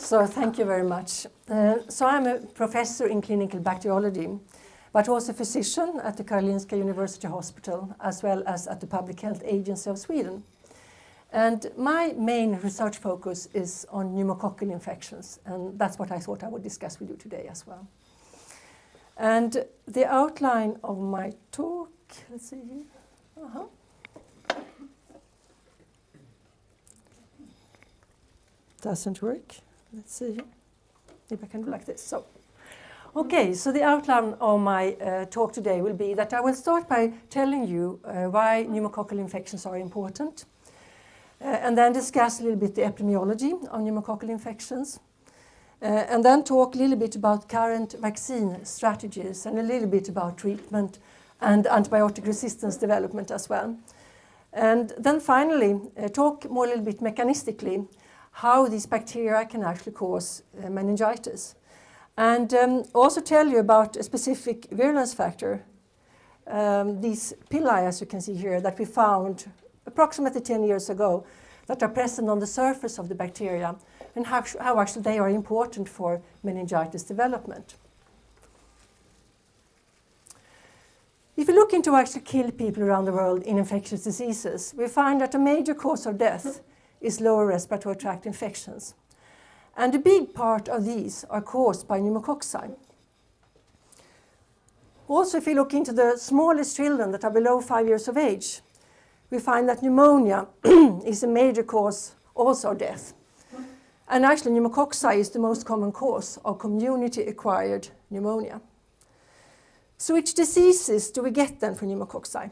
So thank you very much. So I'm a professor in clinical bacteriology, but also a physician at the Karolinska University Hospital, as well as at the Public Health Agency of Sweden. And my main research focus is on pneumococcal infections, and that's what I thought I would discuss with you today as well. And the outline of my talk, let's see here. Doesn't work. Let's see here. Maybe I can do like this. So, okay, so the outline of my talk today will be that I will start by telling you why pneumococcal infections are important, and then discuss a little bit the epidemiology of pneumococcal infections, and then talk a little bit about current vaccine strategies and a little bit about treatment and antibiotic resistance development as well. And then finally, talk more a little bit mechanistically how these bacteria can actually cause meningitis. And also tell you about a specific virulence factor, these pili, as you can see here, that we found approximately 10 years ago that are present on the surface of the bacteria, and how actually they are important for meningitis development. If you look into actually kill people around the world in infectious diseases, we find that a major cause of death is lower respiratory tract infections. And a big part of these are caused by pneumococci. Also, if you look into the smallest children that are below 5 years of age, we find that pneumonia is a major cause also of death. And actually, pneumococci is the most common cause of community-acquired pneumonia. So which diseases do we get then from pneumococci?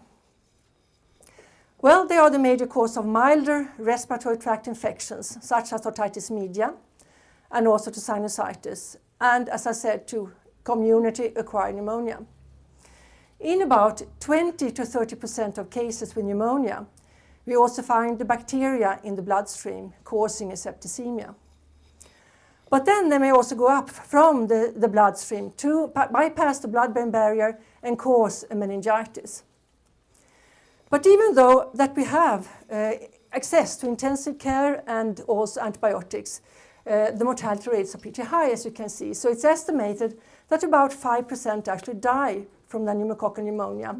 Well, they are the major cause of milder respiratory tract infections, such as otitis media, and also to sinusitis, and as I said, to community-acquired pneumonia. In about 20 to 30% of cases with pneumonia, we also find the bacteria in the bloodstream causing a septicemia. But then they may also go up from the bloodstream to bypass the blood-brain barrier and cause a meningitis. But even though that we have access to intensive care and also antibiotics, the mortality rates are pretty high, as you can see. So it's estimated that about 5% actually die from the pneumococcal pneumonia,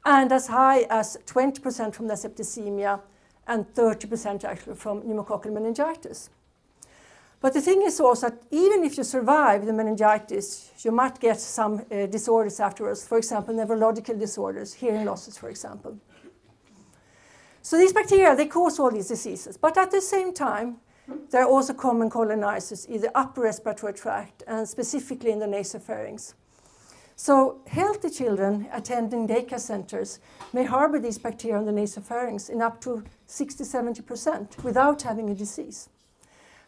and as high as 20% from the septicemia, and 30% actually from pneumococcal meningitis. But the thing is also that even if you survive the meningitis, you might get some disorders afterwards, for example, neurological disorders, hearing losses, for example. So these bacteria, they cause all these diseases, but at the same time, they're also common colonizers in the upper respiratory tract, and specifically in the nasopharynx. So healthy children attending daycare centers may harbor these bacteria in the nasopharynx in up to 60–70% without having a disease.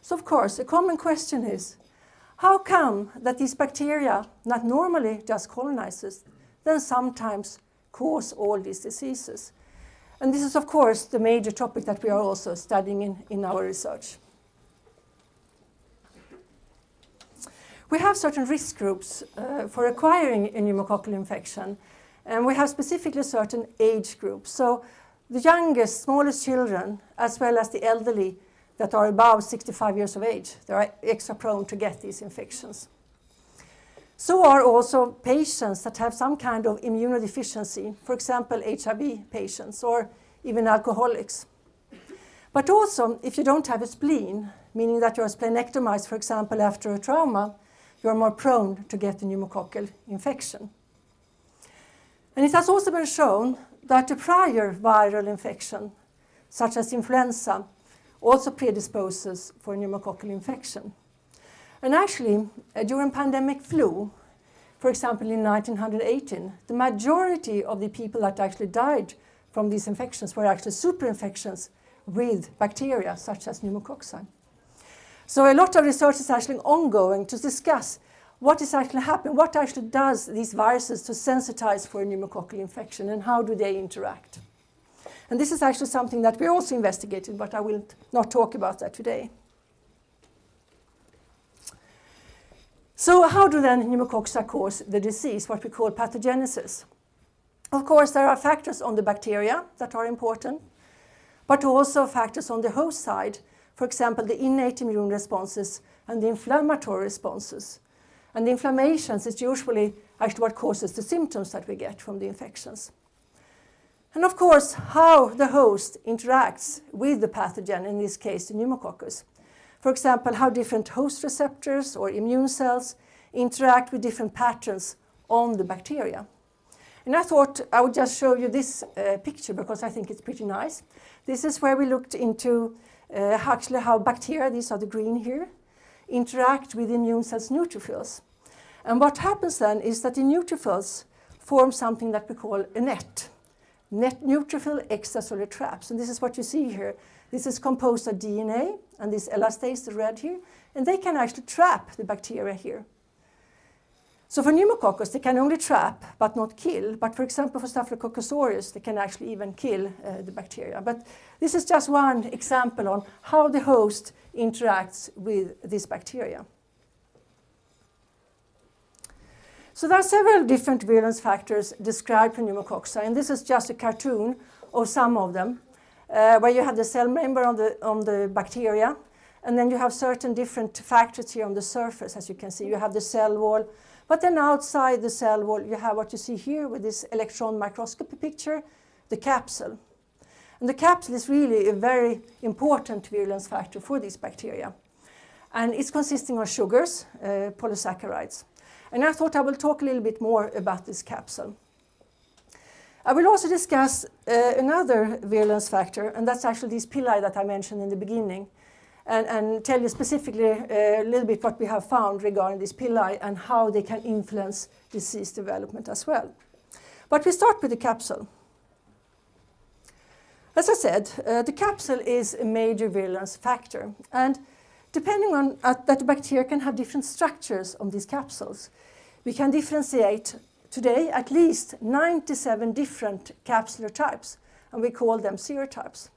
So of course, a common question is, how come that these bacteria, not normally just colonizers, then sometimes cause all these diseases? And this is, of course, the major topic that we are also studying in our research. We have certain risk groups for acquiring a pneumococcal infection, and we have specifically certain age groups. So the youngest, smallest children, as well as the elderly that are above 65 years of age, they are extra prone to get these infections. So are also patients that have some kind of immunodeficiency, for example, HIV patients or even alcoholics. But also, if you don't have a spleen, meaning that you are splenectomized, for example, after a trauma, you are more prone to get a pneumococcal infection. And it has also been shown that a prior viral infection, such as influenza, also predisposes for pneumococcal infection. And actually, during pandemic flu, for example, in 1918, the majority of the people that actually died from these infections were actually superinfections with bacteria, such as pneumococci. So a lot of research is actually ongoing to discuss what is actually happening, what actually does these viruses to sensitize for a pneumococcal infection, and how do they interact. And this is actually something that we also investigated, but I will not talk about that today. So how do then pneumococci cause the disease, what we call pathogenesis? Of course, there are factors on the bacteria that are important, but also factors on the host side. For example, the innate immune responses and the inflammatory responses. And the inflammations is usually actually what causes the symptoms that we get from the infections. And of course, how the host interacts with the pathogen, in this case the pneumococcus. For example, how different host receptors or immune cells interact with different patterns on the bacteria. And I thought I would just show you this picture because I think it's pretty nice. This is where we looked into actually how bacteria, these are the green here, interact with immune cells' neutrophils. And what happens then is that the neutrophils form something that we call a net neutrophil extracellular traps. And this is what you see here. This is composed of DNA and this elastase, the red here, and they can actually trap the bacteria here. So for pneumococcus, they can only trap but not kill. But for example, for Staphylococcus aureus, they can actually even kill the bacteria. But this is just one example on how the host interacts with this bacteria. So there are several different virulence factors described for pneumococci, and this is just a cartoon of some of them, where you have the cell membrane on the bacteria, and then you have certain different factors here on the surface, as you can see. You have the cell wall, but then outside the cell wall, you have what you see here with this electron microscopy picture, the capsule. And the capsule is really a very important virulence factor for these bacteria. And it's consisting of sugars, polysaccharides. And I thought I will talk a little bit more about this capsule. I will also discuss another virulence factor, and that's actually these pili that I mentioned in the beginning, and tell you specifically a little bit what we have found regarding these pili and how they can influence disease development as well. But we start with the capsule. As I said, the capsule is a major virulence factor, and depending on that the bacteria can have different structures on these capsules. We can differentiate today at least 97 different capsular types, and we call them serotypes.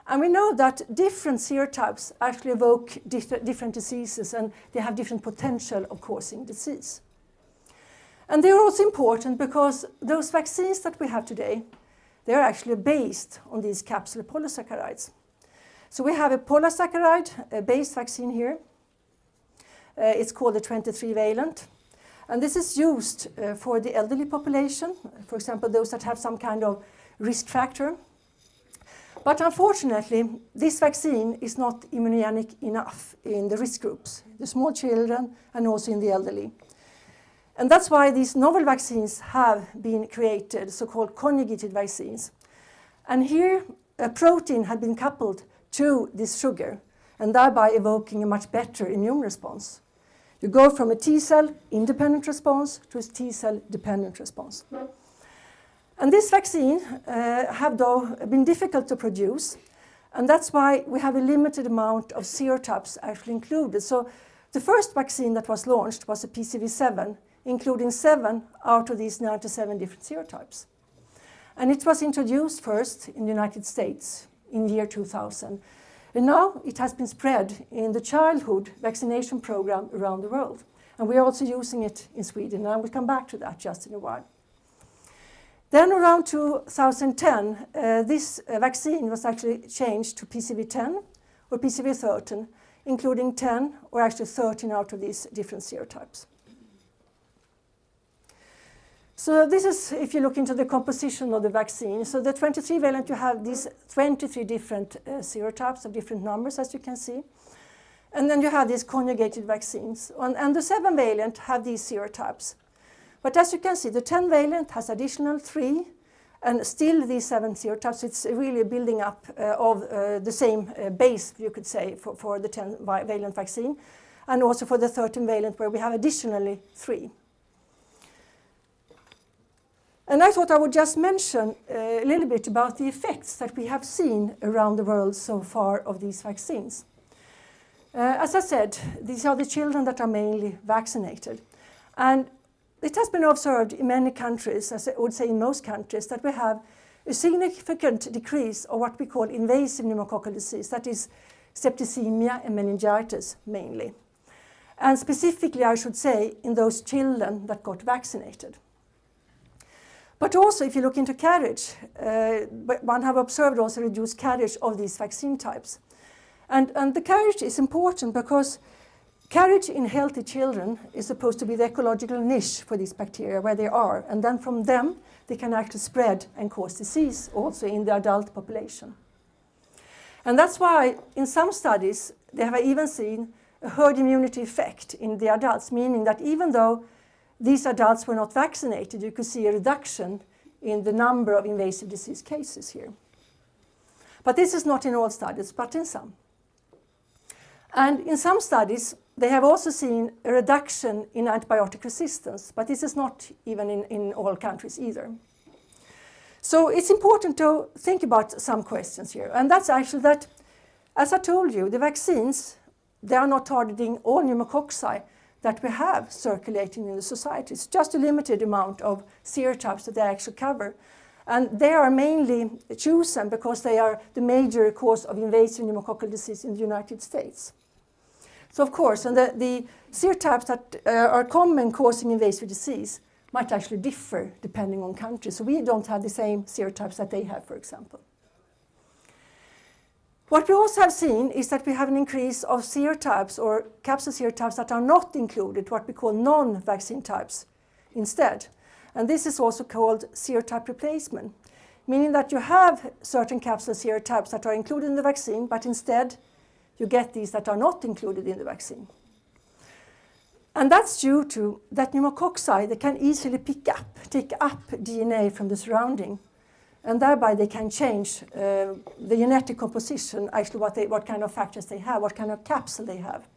And we know that different serotypes actually evoke different diseases, and they have different potential of causing disease. And they're also important because those vaccines that we have today, they're actually based on these capsular polysaccharides. So we have a polysaccharide-based vaccine here. It's called the 23-valent. And this is used for the elderly population, for example, those that have some kind of risk factor. But unfortunately, this vaccine is not immunogenic enough in the risk groups, the small children and also in the elderly. And that's why these novel vaccines have been created, so-called conjugated vaccines. And here, a protein had been coupled to this sugar, and thereby evoking a much better immune response. You go from a T-cell independent response to a T-cell dependent response. And this vaccine have though been difficult to produce, and that's why we have a limited amount of serotypes actually included. So the first vaccine that was launched was a PCV7, including 7 out of these 97 different serotypes. And it was introduced first in the United States in the year 2000. And now it has been spread in the childhood vaccination program around the world. And we are also using it in Sweden, and I will come back to that just in a while. Then around 2010, this vaccine was actually changed to PCV10 or PCV13, including 10 or actually 13 out of these different serotypes. So this is, if you look into the composition of the vaccine, so the 23-valent, you have these 23 different serotypes of different numbers, as you can see. And then you have these conjugated vaccines. And the 7-valent have these serotypes. But as you can see, the 10-valent has additional 3, and still these 7 serotypes. It's really building up of the same base, you could say, for the 10-valent vaccine, and also for the 13-valent, where we have additionally 3. And I thought I would just mention a little bit about the effects that we have seen around the world so far of these vaccines. As I said, these are the children that are mainly vaccinated. And it has been observed in many countries, as I would say in most countries, that we have a significant decrease of what we call invasive pneumococcal disease, that is septicemia and meningitis mainly. And specifically, I should say, in those children that got vaccinated. But also, if you look into carriage, one have observed also reduced carriage of these vaccine types. And the carriage is important because carriage in healthy children is supposed to be the ecological niche for these bacteria where they are. And then from them, they can actually spread and cause disease also in the adult population. And that's why in some studies, they have even seen a herd immunity effect in the adults, meaning that even though these adults were not vaccinated, you could see a reduction in the number of invasive disease cases here. But this is not in all studies, but in some. And in some studies, they have also seen a reduction in antibiotic resistance, but this is not even in all countries either. So it's important to think about some questions here. And that's actually that, as I told you, the vaccines, they are not targeting all pneumococci that we have circulating in the society. It's just a limited amount of serotypes that they actually cover. And they are mainly chosen because they are the major cause of invasive pneumococcal disease in the United States. So of course, and the serotypes that are common causing invasive disease might actually differ depending on country. So we don't have the same serotypes that they have, for example. What we also have seen is that we have an increase of serotypes or capsid serotypes that are not included, what we call non-vaccine types instead. And this is also called serotype replacement, meaning that you have certain capsid serotypes that are included in the vaccine, but instead you get these that are not included in the vaccine. And that's due to that pneumococci, they can easily take up DNA from the surrounding, and thereby they can change the genetic composition, actually what kind of factors they have, what kind of capsule they have.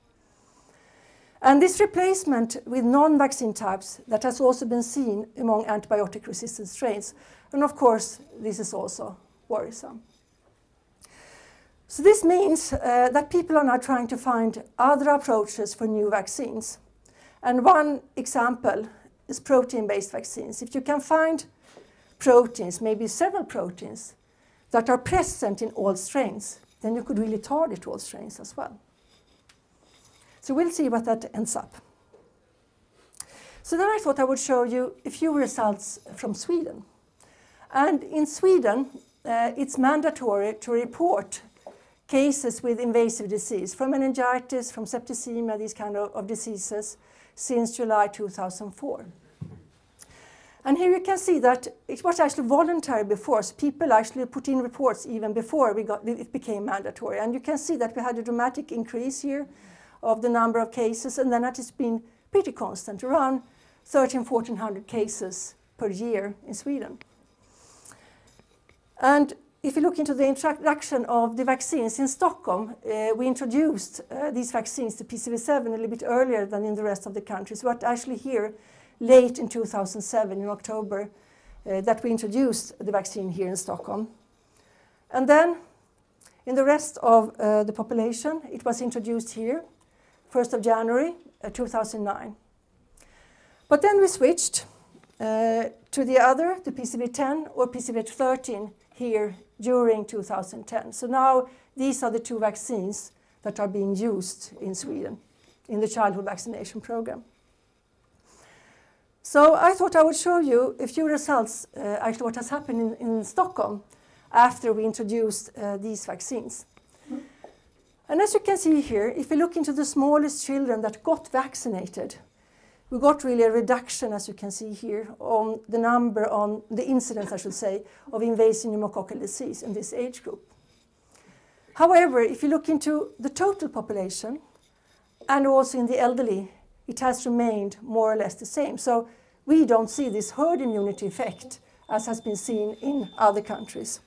And this replacement with non-vaccine types, that has also been seen among antibiotic-resistant strains. And of course, this is also worrisome. So this means that people are now trying to find other approaches for new vaccines. And one example is protein-based vaccines. If you can find proteins, maybe several proteins, that are present in all strains, then you could really target all strains as well. So we'll see what that ends up. So then I thought I would show you a few results from Sweden. And in Sweden, it's mandatory to report cases with invasive disease, from meningitis, from septicemia, these kind of diseases, since July 2004. And here you can see that it was actually voluntary before, so people actually put in reports even before it became mandatory. And you can see that we had a dramatic increase here of the number of cases, and then that has been pretty constant, around 1,400 cases per year in Sweden. And if you look into the introduction of the vaccines in Stockholm, we introduced these vaccines to PCV7 a little bit earlier than in the rest of the countries, but actually here late in 2007, in October, that we introduced the vaccine here in Stockholm. And then in the rest of the population, it was introduced here, 1st of January 2009. But then we switched to the PCV10 or PCV13 here during 2010. So now these are the two vaccines that are being used in Sweden in the childhood vaccination program. So I thought I would show you a few results, actually what has happened in Stockholm after we introduced these vaccines. And as you can see here, if we look into the smallest children that got vaccinated, we got really a reduction, as you can see here, on the number, on the incidence, I should say, of invasive pneumococcal disease in this age group. However, if you look into the total population and also in the elderly, it has remained more or less the same. So we don't see this herd immunity effect as has been seen in other countries.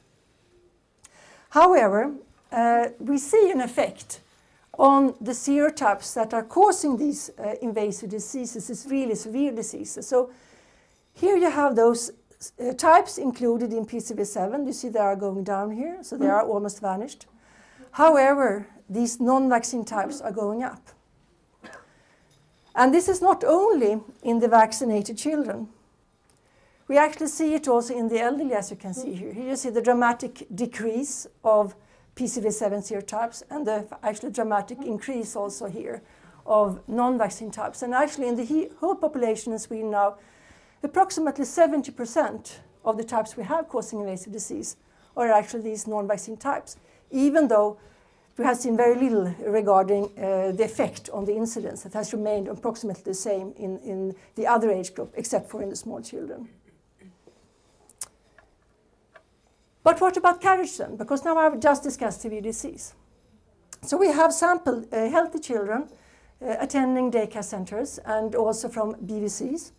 However, we see an effect on the serotypes that are causing these invasive diseases, these really severe diseases. So here you have those types included in PCV7. You see they are going down here, so they are almost vanished. However, these non-vaccine types are going up. And this is not only in the vaccinated children. We actually see it also in the elderly, as you can see here. Here you see the dramatic decrease of PCV7 serotypes and the actually dramatic increase also here of non-vaccine types. And actually in the whole population in Sweden now, approximately 70% of the types we have causing invasive disease are actually these non-vaccine types, even though we have seen very little regarding the effect on the incidence. It has remained approximately the same in the other age group, except for in the small children. But what about carriage then? Because now I've just discussed severe disease. So we have sampled healthy children attending daycare centers and also from BVCs.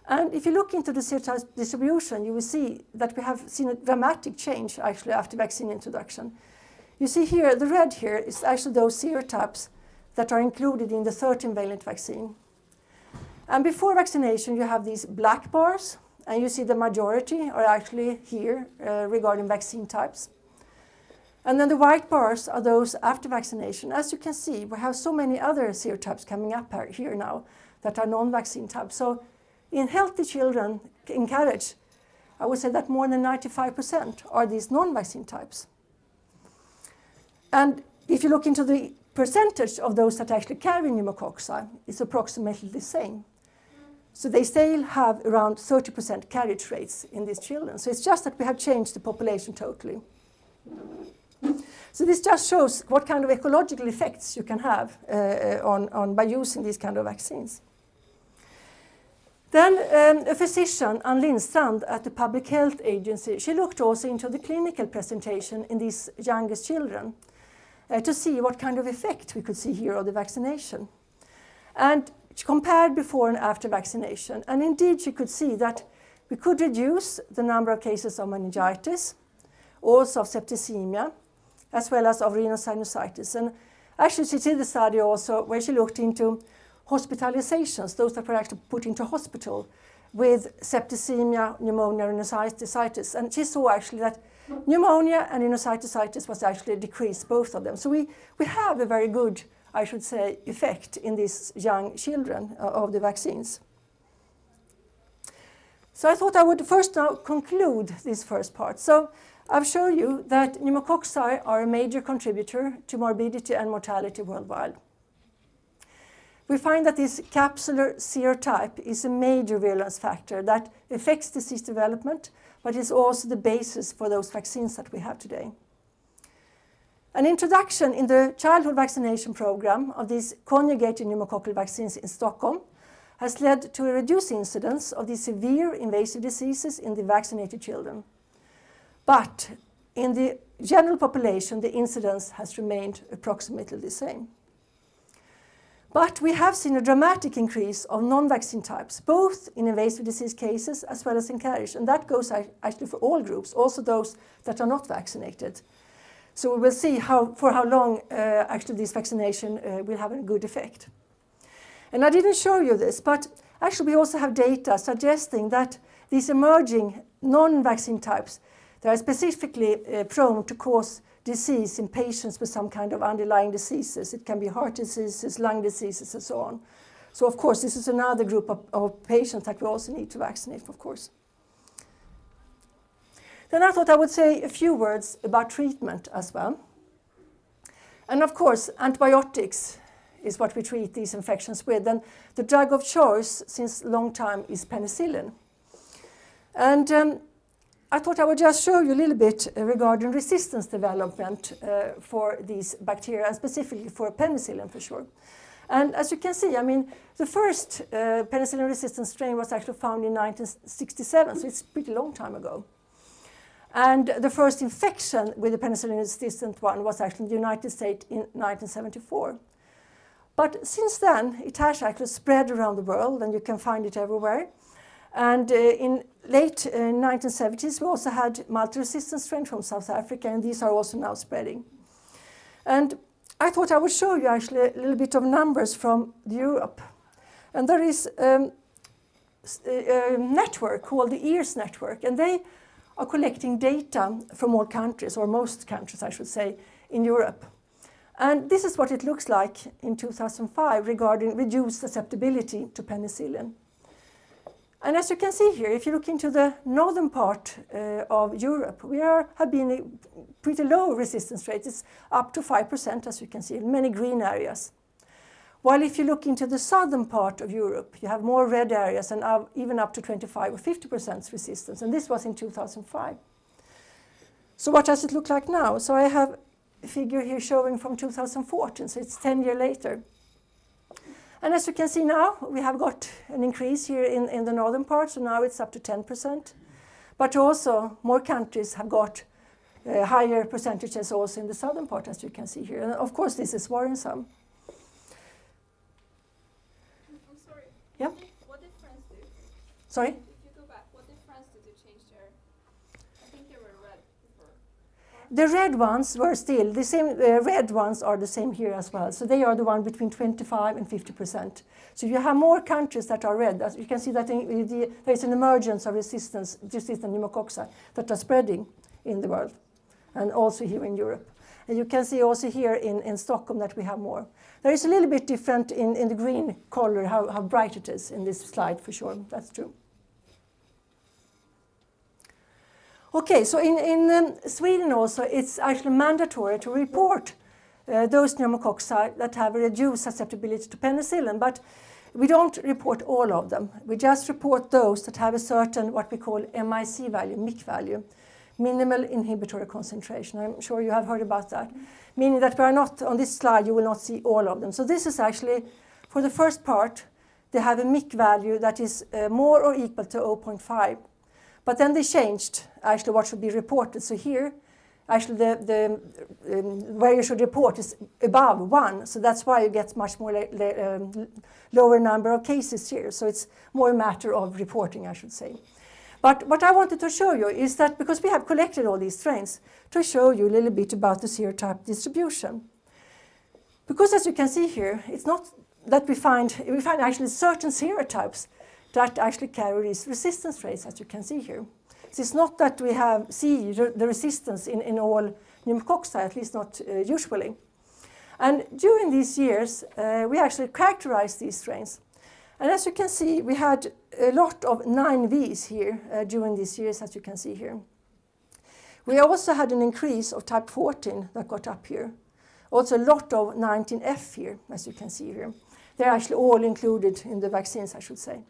And if you look into the serotype distribution, you will see that we have seen a dramatic change actually after vaccine introduction. You see here, the red here is actually those serotypes that are included in the 13-valent vaccine. And before vaccination, you have these black bars, and you see the majority are actually here regarding vaccine types. And then the white bars are those after vaccination. As you can see, we have so many other serotypes coming up here now that are non-vaccine types. So in healthy children in carriage, I would say that more than 95% are these non-vaccine types. And if you look into the percentage of those that actually carry pneumococci, it's approximately the same. So they still have around 30% carriage rates in these children. So it's just that we have changed the population totally. So this just shows what kind of ecological effects you can have by using these kind of vaccines. Then a physician, Ann Lindstrand, at the Public Health Agency, she looked also into the clinical presentation in these youngest children to see what kind of effect we could see here of the vaccination. And she compared before and after vaccination. And indeed, she could see that we could reduce the number of cases of meningitis, also of septicemia, as well as of rhinosinusitis. And actually, she did the study also where she looked into hospitalizations, those that were actually put into hospital with septicemia, pneumonia, rhinosinusitis. And she saw actually that pneumonia and rhinosinusitis was actually decreased, both of them. So we have a very good, I should say, effect in these young children of the vaccines. So I thought I would first now conclude this first part. So I've shown you that pneumococci are a major contributor to morbidity and mortality worldwide. We find that this capsular serotype is a major virulence factor that affects disease development, but is also the basis for those vaccines that we have today. An introduction in the childhood vaccination program of these conjugated pneumococcal vaccines in Stockholm has led to a reduced incidence of these severe invasive diseases in the vaccinated children. But in the general population, the incidence has remained approximately the same. But we have seen a dramatic increase of non-vaccine types, both in invasive disease cases as well as in carriage. And that goes actually for all groups, also those that are not vaccinated. So we will see for how long actually this vaccination will have a good effect. And I didn't show you this, but actually we also have data suggesting that these emerging non-vaccine types, they are specifically prone to cause disease in patients with some kind of underlying diseases. It can be heart diseases, lung diseases, and so on. So, of course, this is another group of patients that we also need to vaccinate, of course. Then I thought I would say a few words about treatment as well. And, of course, antibiotics is what we treat these infections with. And the drug of choice since a long time is penicillin. And I thought I would just show you a little bit regarding resistance development for these bacteria, and specifically for penicillin for sure. And as you can see, I mean, the first penicillin-resistant strain was actually found in 1967, so it's a pretty long time ago. And the first infection with the penicillin-resistant one was actually in the United States in 1974. But since then, it has actually spread around the world, and you can find it everywhere. And in late 1970s, we also had multi-resistant strains from South Africa, and these are also now spreading. And I thought I would show you actually a little bit of numbers from Europe. And there is a network called the EARS network, and they are collecting data from all countries, or most countries, I should say, in Europe. And this is what it looks like in 2005 regarding reduced susceptibility to penicillin. And as you can see here, if you look into the northern part of Europe, we have been a pretty low resistance rate. It's up to 5%, as you can see, in many green areas. While if you look into the southern part of Europe, you have more red areas and even up to 25 or 50% resistance. And this was in 2005. So what does it look like now? So I have figure here showing from 2014, so it's 10 years later. And as you can see now, we have got an increase here in the northern part, so now it's up to 10%. But also, more countries have got higher percentages also in the southern part, as you can see here. And of course, this is worrisome. I'm sorry. Yeah? What difference did Sorry? If you go back, what difference did you change there? I think they were red before. The red ones were still the same. Red ones are the same here as well. So they are the one between 25 and 50%. So you have more countries that are red. As you can see that there is an emergence of resistant pneumococci that are spreading in the world, and also here in Europe. And you can see also here in Stockholm that we have more. There is a little bit different in the green color, how bright it is in this slide for sure. That's true. Okay, so in Sweden also, it's actually mandatory to report those pneumococci that have a reduced susceptibility to penicillin, but we don't report all of them. We just report those that have a certain, what we call MIC value, MIC value, minimal inhibitory concentration. I'm sure you have heard about that. Meaning that we are not, on this slide, you will not see all of them. So this is actually, for the first part, they have a MIC value that is more or equal to 0.5. But then they changed actually what should be reported. So here, actually where you should report is above 1. So that's why you get much more lower number of cases here. So it's more a matter of reporting, I should say. But what I wanted to show you is that, because we have collected all these strains, to show you a little bit about the serotype distribution. Because as you can see here, it's not that we find actually certain serotypes that actually carry these resistance rates, as you can see here. So it's not that we see the resistance in all pneumococci, at least not usually. And during these years, we actually characterized these strains. And as you can see, we had a lot of 9Vs here during these years, as you can see here. We also had an increase of type 14 that got up here. Also a lot of 19F here, as you can see here. They're actually all included in the vaccines, I should say.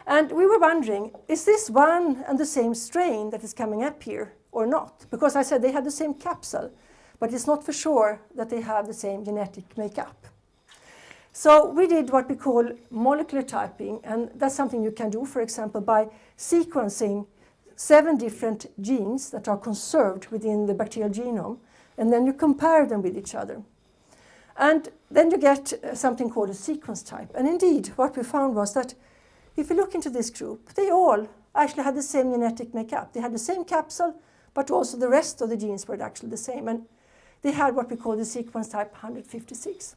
And we were wondering, is this one and the same strain that is coming up here or not? Because I said they had the same capsule, but it's not for sure that they have the same genetic makeup. So we did what we call molecular typing, and that's something you can do, for example, by sequencing 7 different genes that are conserved within the bacterial genome, and then you compare them with each other. And then you get something called a sequence type. And indeed, what we found was that if you look into this group, they all actually had the same genetic makeup. They had the same capsule, but also the rest of the genes were actually the same. And they had what we call the sequence type 156.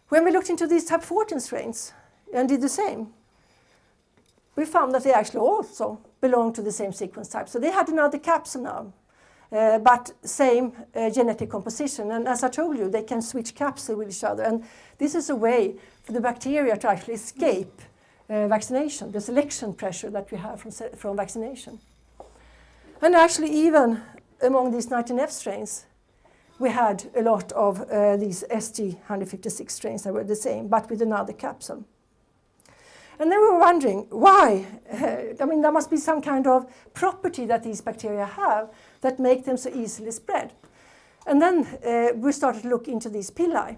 When we looked into these type 14 strains and did the same, we found that they actually also belong to the same sequence type. So they had another capsule now, but same genetic composition. And as I told you, they can switch capsule with each other. And this is a way for the bacteria to actually escape vaccination, the selection pressure that we have from vaccination. And actually, even among these 19F strains, we had a lot of these ST156 strains that were the same, but with another capsule. And then we were wondering, why? I mean, there must be some kind of property that these bacteria have that make them so easily spread. And then we started to look into these pili.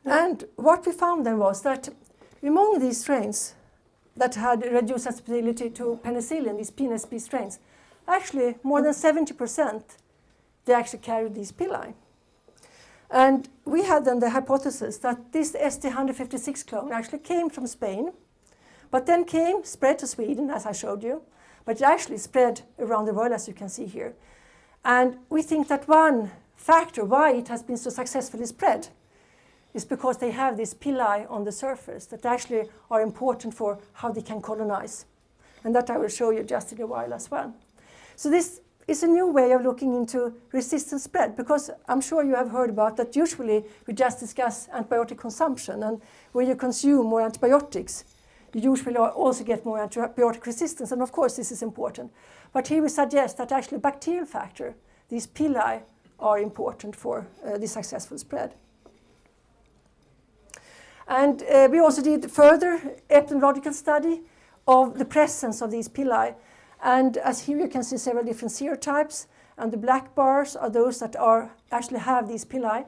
And what we found then was that among these strains that had reduced susceptibility to penicillin, these PNSP strains, actually more than 70%, they actually carried these pili. And we had then the hypothesis that this ST156 clone actually came from Spain, but then spread to Sweden, as I showed you, but it actually spread around the world, as you can see here. And we think that one factor why it has been so successfully spread is because they have these pili on the surface that actually are important for how they can colonize. And that I will show you just in a while as well. So this is a new way of looking into resistance spread, because I'm sure you have heard about that usually we just discuss antibiotic consumption, and when you consume more antibiotics, you usually also get more antibiotic resistance, and of course this is important. But here we suggest that actually bacterial factor, these pili, are important for the successful spread. And we also did further epidemiological study of the presence of these pili. And as here you can see several different serotypes, and the black bars are those that are actually have these pili.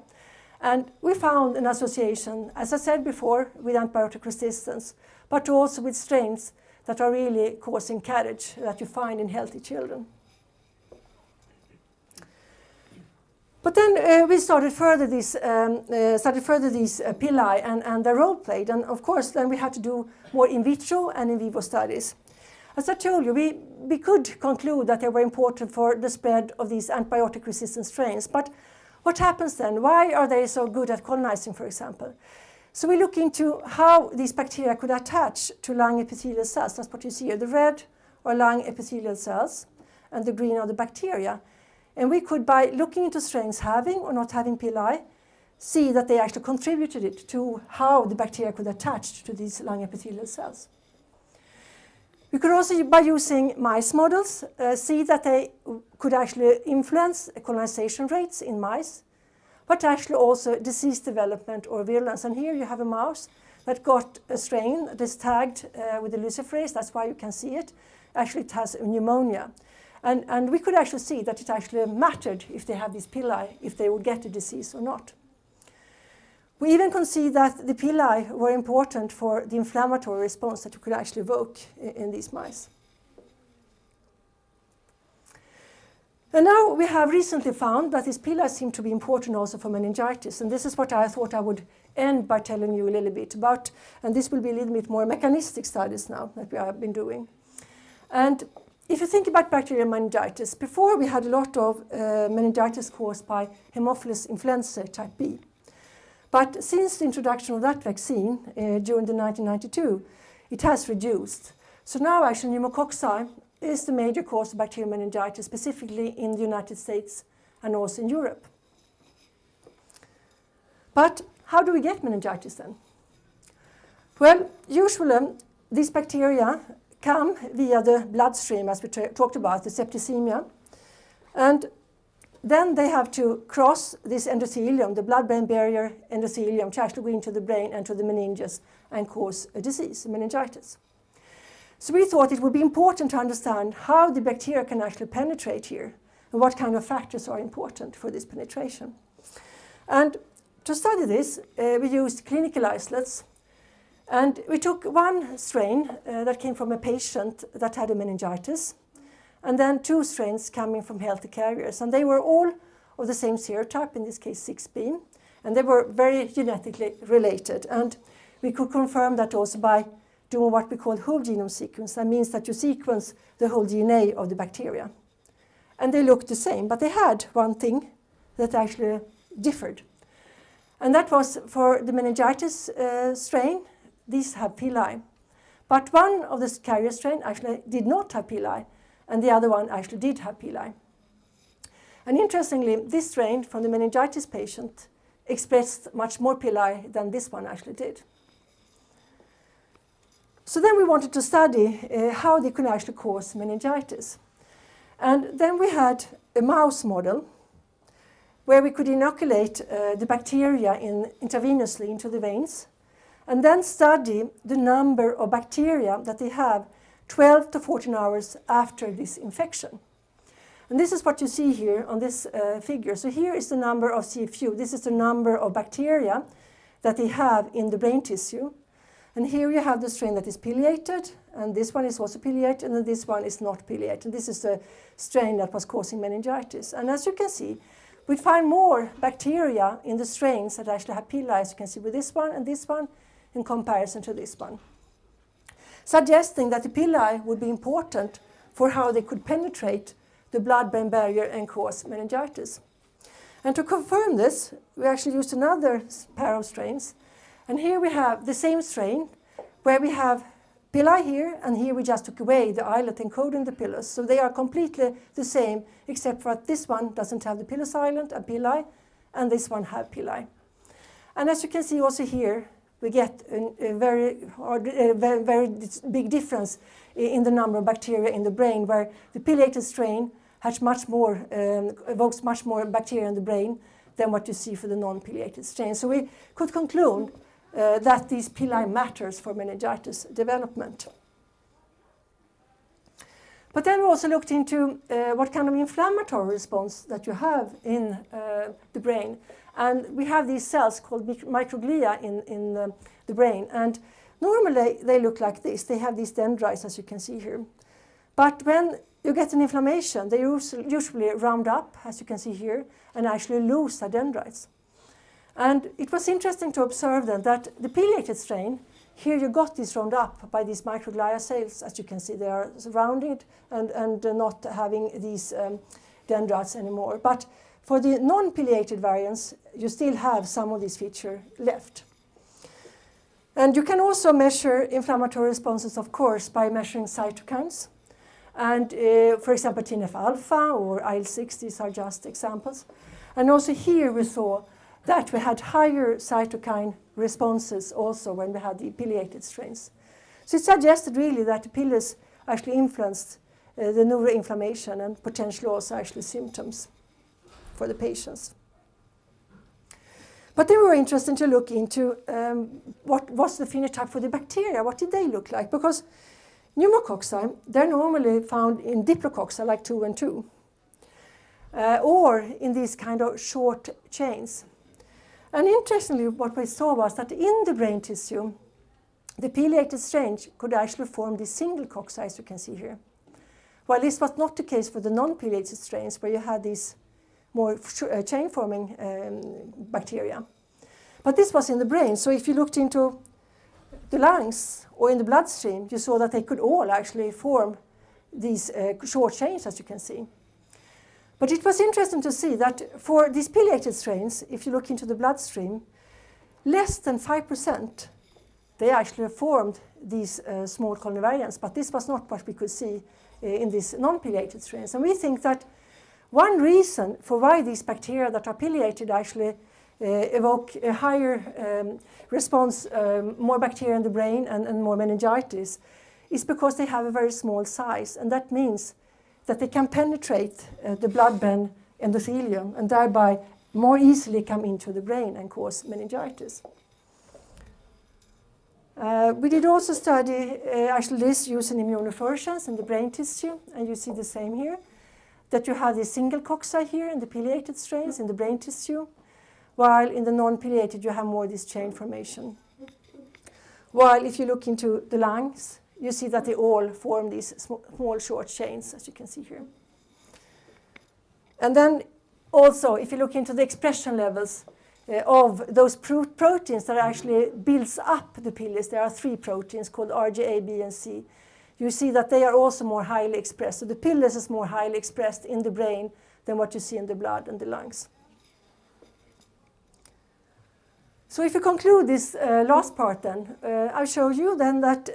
And we found an association, as I said before, with antibiotic resistance, but also with strains that are really causing carriage that you find in healthy children. But then we started further these pili and the role played, and of course then we had to do more in vitro and in vivo studies. As I told you, we could conclude that they were important for the spread of these antibiotic-resistant strains. But what happens then? Why are they so good at colonizing, for example? So we look into how these bacteria could attach to lung epithelial cells. That's what you see here. The red are lung epithelial cells, and the green are the bacteria. And we could, by looking into strains having or not having pili, see that they actually contributed it to how the bacteria could attach to these lung epithelial cells. We could also, by using mice models, see that they could actually influence colonization rates in mice, but actually also disease development or virulence. And here you have a mouse that got a strain that is tagged with the luciferase. That's why you can see it. Actually, it has pneumonia. And we could actually see that it actually mattered if they have these pili, if they would get a disease or not. We even could see that the pili were important for the inflammatory response that you could actually evoke in these mice. And now we have recently found that these pili seem to be important also for meningitis. And this is what I thought I would end by telling you a little bit about. And this will be a little bit more mechanistic studies now that we have been doing. And if you think about bacterial meningitis, before we had a lot of meningitis caused by Haemophilus influenzae type B. But since the introduction of that vaccine during the 1992, it has reduced. So now actually pneumococci is the major cause of bacterial meningitis, specifically in the United States and also in Europe. But how do we get meningitis then? Well, usually these bacteria come via the bloodstream, as we talked about, the septicemia. And then they have to cross this endothelium, the blood-brain barrier endothelium, to actually go into the brain and to the meninges and cause a disease, meningitis. So we thought it would be important to understand how the bacteria can actually penetrate here and what kind of factors are important for this penetration. And to study this, we used clinical isolates. And we took one strain that came from a patient that had a meningitis, and then 2 strains coming from healthy carriers. And they were all of the same serotype, in this case 6b, and they were very genetically related. And we could confirm that also by doing what we call whole genome sequence. That means that you sequence the whole DNA of the bacteria. And they looked the same, but they had one thing that actually differed. And that was for the meningitis strain, these have pili. But one of the carrier strain actually did not have pili, and the other one actually did have pili. And interestingly, this strain from the meningitis patient expressed much more pili than this one actually did. So then we wanted to study how they could actually cause meningitis. And then we had a mouse model where we could inoculate the bacteria intravenously into the veins, and then study the number of bacteria that they have 12 to 14 hours after this infection. And this is what you see here on this figure. So here is the number of CFU. This is the number of bacteria that they have in the brain tissue. And here you have the strain that is pileated, and this one is also pileated, and then this one is not pileated. This is the strain that was causing meningitis. And as you can see, we find more bacteria in the strains that actually have pili, as you can see with this one and this one, in comparison to this one, suggesting that the pili would be important for how they could penetrate the blood-brain barrier and cause meningitis. And to confirm this, we actually used another pair of strains. And here we have the same strain, where we have pili here, and here we just took away the islet encoding the pilus. So they are completely the same, except for that this one doesn't have the pilus islet and pili, and this one have pili. And as you can see also here, we get a very big difference in the number of bacteria in the brain, where the pileated strain has much more, evokes much more bacteria in the brain than what you see for the non-pileated strain. So we could conclude that these pili matters for meningitis development. But then we also looked into what kind of inflammatory response that you have in the brain. And we have these cells called microglia in the brain. And normally they look like this. They have these dendrites, as you can see here. But when you get an inflammation, they usually round up, as you can see here, and actually lose their dendrites. And it was interesting to observe then that the pileated strain, here you got this round up by these microglia cells. As you can see, they are surrounded and not having these dendrites anymore. But for the non-pileated variants, you still have some of these features left. And you can also measure inflammatory responses, of course, by measuring cytokines. And for example, TNF-alpha or IL-6, these are just examples. And also here we saw that we had higher cytokine responses also when we had the pileated strains. So it suggested really that the pills actually influenced the neuroinflammation and potentially also actually symptoms for the patients. But then we were interested to look into what was the phenotype for the bacteria. What did they look like? Because pneumococci, they're normally found in diplococci, like 2 and 2, or in these kind of short chains. And interestingly, what we saw was that in the brain tissue, the pileated strain could actually form these single cocci, as you can see here. While this was not the case for the non-pileated strains, where you had these more chain-forming bacteria. But this was in the brain, so if you looked into the lungs or in the bloodstream, you saw that they could all actually form these short chains, as you can see. But it was interesting to see that for these pileated strains, if you look into the bloodstream, less than 5%, they actually formed these small colony variants, but this was not what we could see in these non-pileated strains. And we think that one reason for why these bacteria that are pileated actually evoke a higher response, more bacteria in the brain and more meningitis, is because they have a very small size. And that means that they can penetrate the blood-brain endothelium and thereby more easily come into the brain and cause meningitis. We did also study actually this using immunofluorescence in the brain tissue, and you see the same here, that you have the single cocci here in the pileated strains in the brain tissue, while in the non-pileated you have more this chain formation. While if you look into the lungs, you see that they all form these small short chains, as you can see here. And then also, if you look into the expression levels of those proteins that actually builds up the pillars, there are 3 proteins called RGA, B, and C. You see that they are also more highly expressed. So the pillars is more highly expressed in the brain than what you see in the blood and the lungs. So if you conclude this last part then, I'll show you then that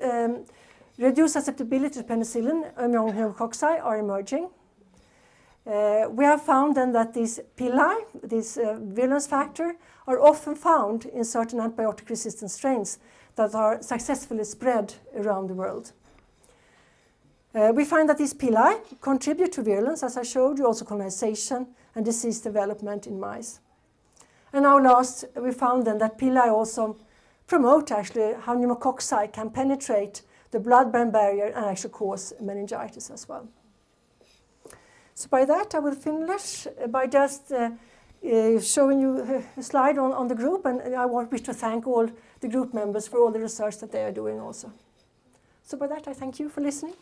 reduced susceptibility to penicillin among pneumococci are emerging. We have found then that these pili, this virulence factor, are often found in certain antibiotic-resistant strains that are successfully spread around the world. We find that these pili contribute to virulence, as I showed you, also colonization and disease development in mice. And now last, we found then that pili also promote actually how pneumococci can penetrate the blood-brain barrier and actually cause meningitis as well. So by that, I will finish by just showing you a slide on the group, and I wish to thank all the group members for all the research that they are doing also. So by that, I thank you for listening.